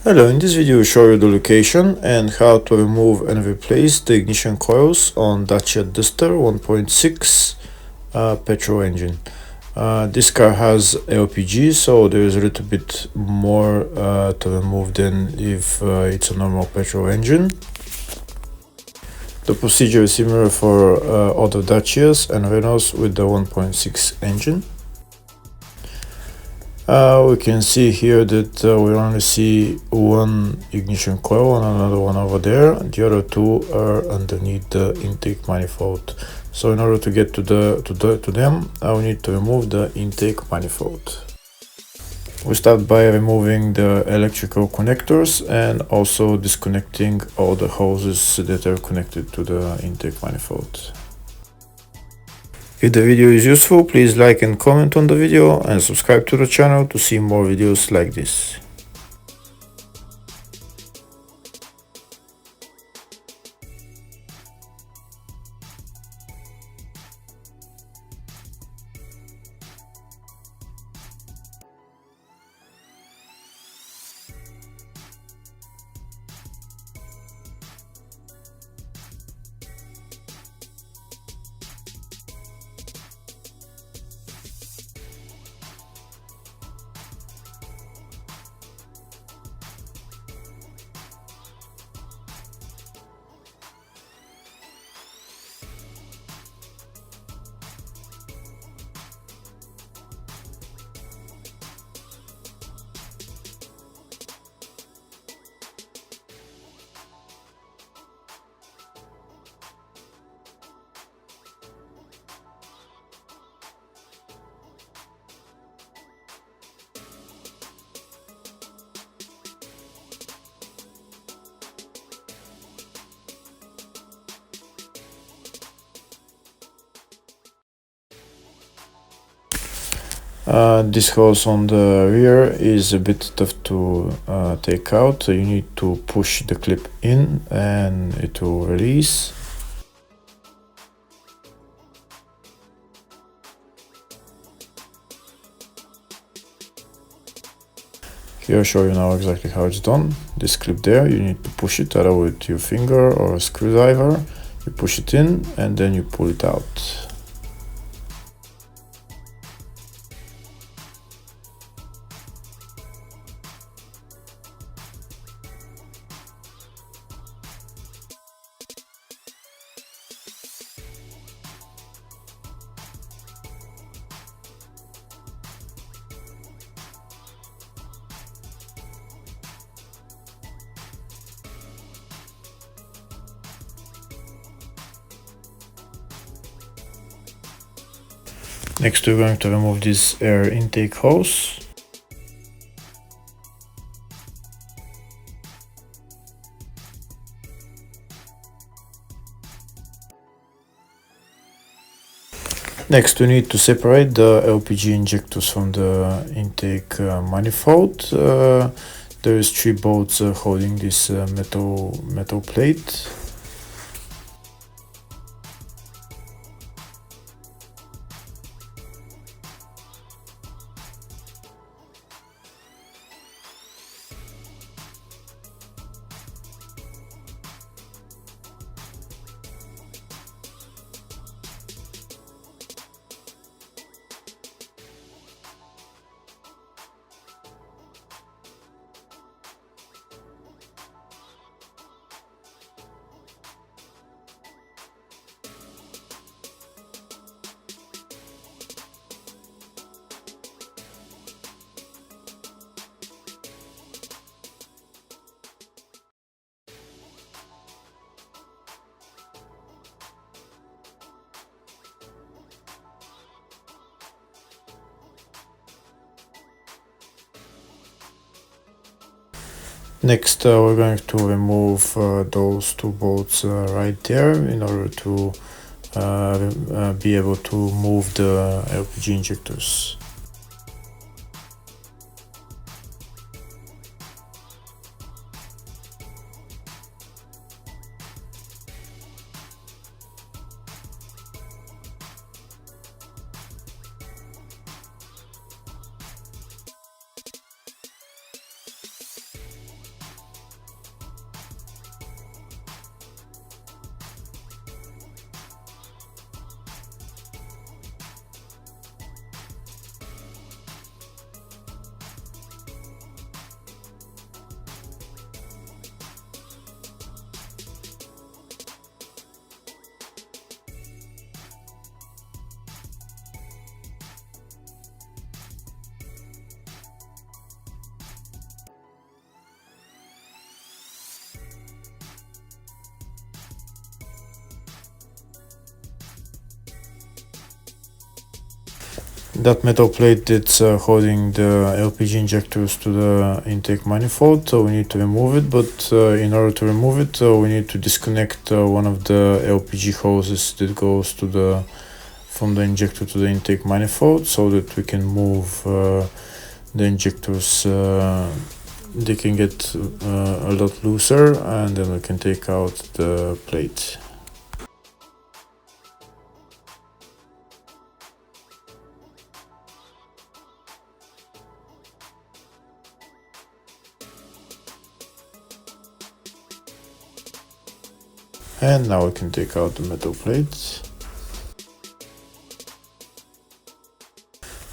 Hello, in this video we show you the location and how to remove and replace the ignition coils on Dacia Duster 1.6 petrol engine. This car has LPG, so there is a little bit more to remove than if it's a normal petrol engine. The procedure is similar for other Dacias and Renaults with the 1.6 engine. We can see here that we only see one ignition coil and another one over there. The other two are underneath the intake manifold. So in order to get to them, we need to remove the intake manifold. We start by removing the electrical connectors and also disconnecting all the hoses that are connected to the intake manifold. If the video is useful, please like and comment on the video and subscribe to the channel to see more videos like this. This hose on the rear is a bit tough to take out, so you need to push the clip in and it will release. Here I'll show you now exactly how it's done. This clip there, you need to push it either with your finger or a screwdriver. You push it in and then you pull it out. Next we're going to remove this air intake hose. Next we need to separate the LPG injectors from the intake manifold. There is 3 bolts holding this metal plate. Next we're going to remove those 2 bolts right there in order to be able to move the LPG injectors. that metal plate that's holding the LPG injectors to the intake manifold, so we need to remove it. But in order to remove it, we need to disconnect one of the LPG hoses that goes to from the injector to the intake manifold, so that we can move the injectors. They can get a lot looser, and then we can take out the plate. And now we can take out the metal plates.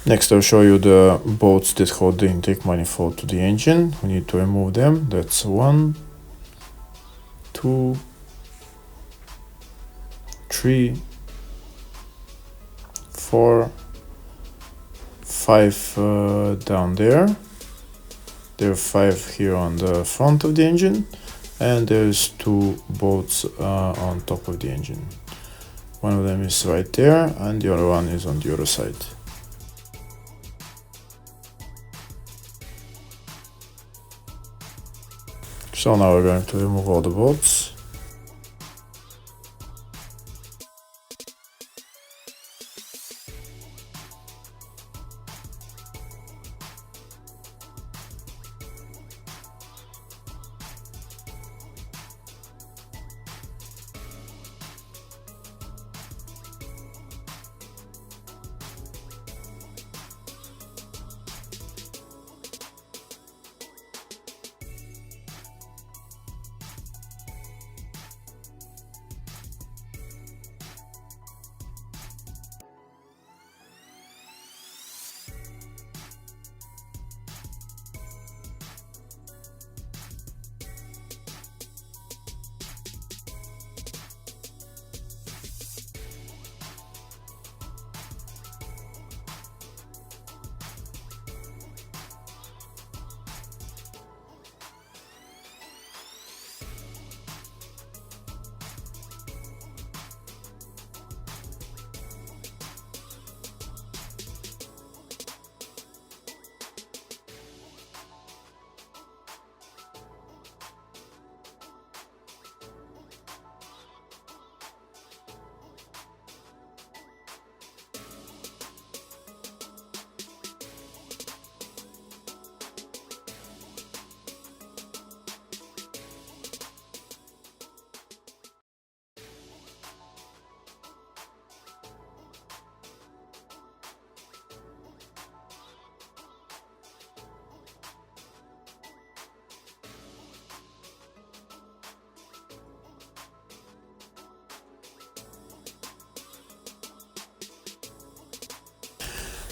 Next, I'll show you the bolts that hold the intake manifold to the engine. We need to remove them. That's 1, 2, 3, 4, 5 down there. There are 5 here on the front of the engine. And there's 2 bolts on top of the engine. One of them is right there, and the other one is on the other side. So now we're going to remove all the bolts.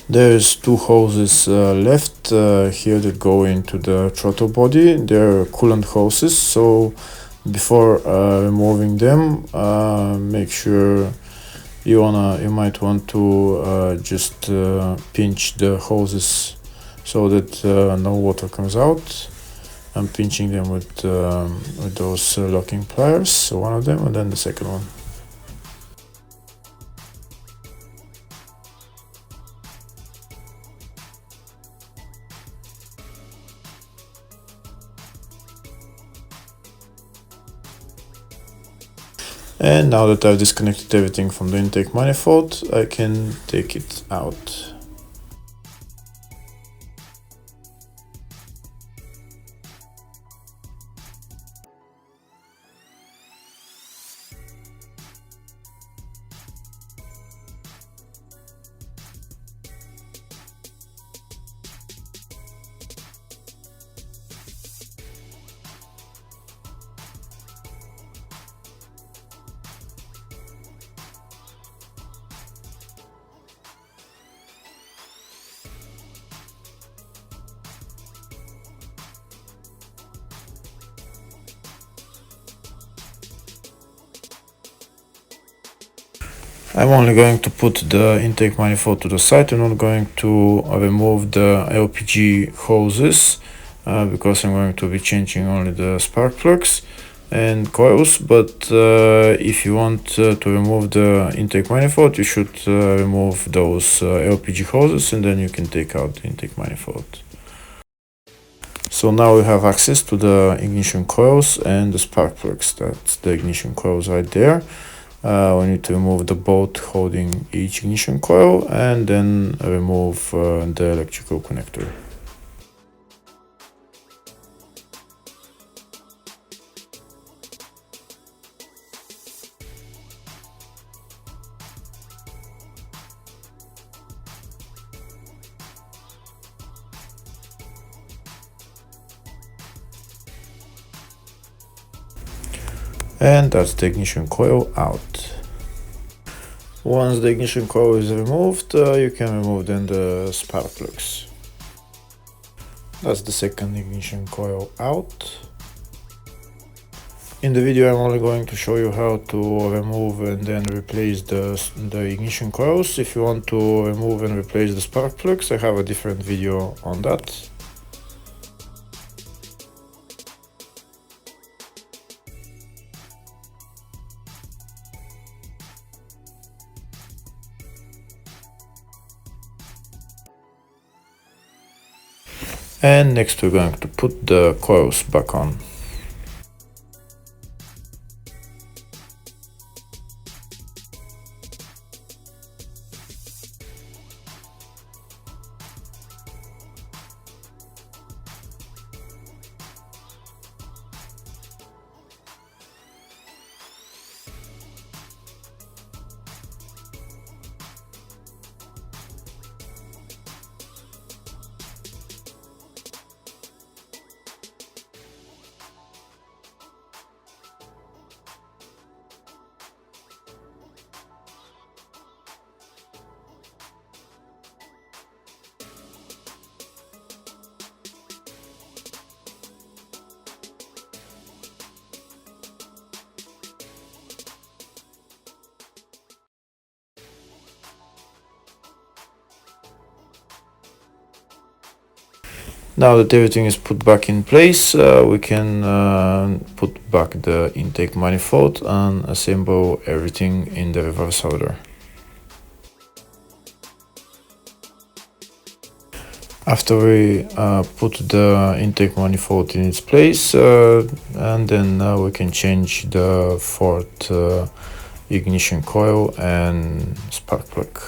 There's 2 hoses left here that go into the throttle body. They're coolant hoses, so before removing them, make sure you might want to just pinch the hoses so that no water comes out. I'm pinching them with those locking pliers, so one of them and then the second one. And now that I've disconnected everything from the intake manifold, I can take it out. I'm only going to put the intake manifold to the side. I'm not going to remove the LPG hoses because I'm going to be changing only the spark plugs. and coils, but if you want to remove the intake manifold, you should remove those LPG hoses, and then you can take out the intake manifold. So now we have access to the ignition coils and the spark plugs. That's the ignition coils right there. We need to remove the bolt holding each ignition coil and then remove the electrical connector. And that's the ignition coil out. Once the ignition coil is removed, you can remove then the spark plugs. That's the second ignition coil out. In the video I'm only going to show you how to remove and then replace the ignition coils. If you want to remove and replace the spark plugs, I have a different video on that. And next we're going to put the coils back on. Now that everything is put back in place, we can put back the intake manifold and assemble everything in the reverse order. After we put the intake manifold in its place, and then we can change the fourth ignition coil and spark plug.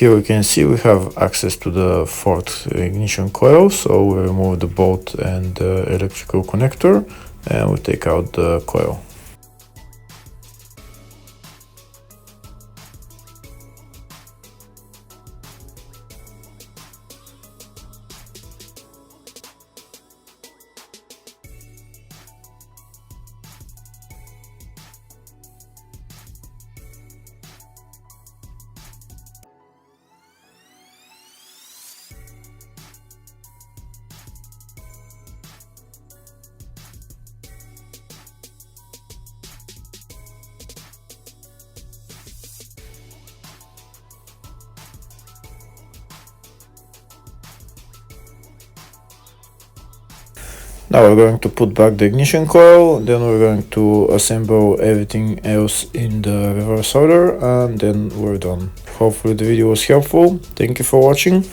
Here we can see we have access to the fourth ignition coil, so we remove the bolt and the electrical connector and we take out the coil. Now we're going to put back the ignition coil, then we're going to assemble everything else in the reverse order, and then we're done. Hopefully the video was helpful. Thank you for watching.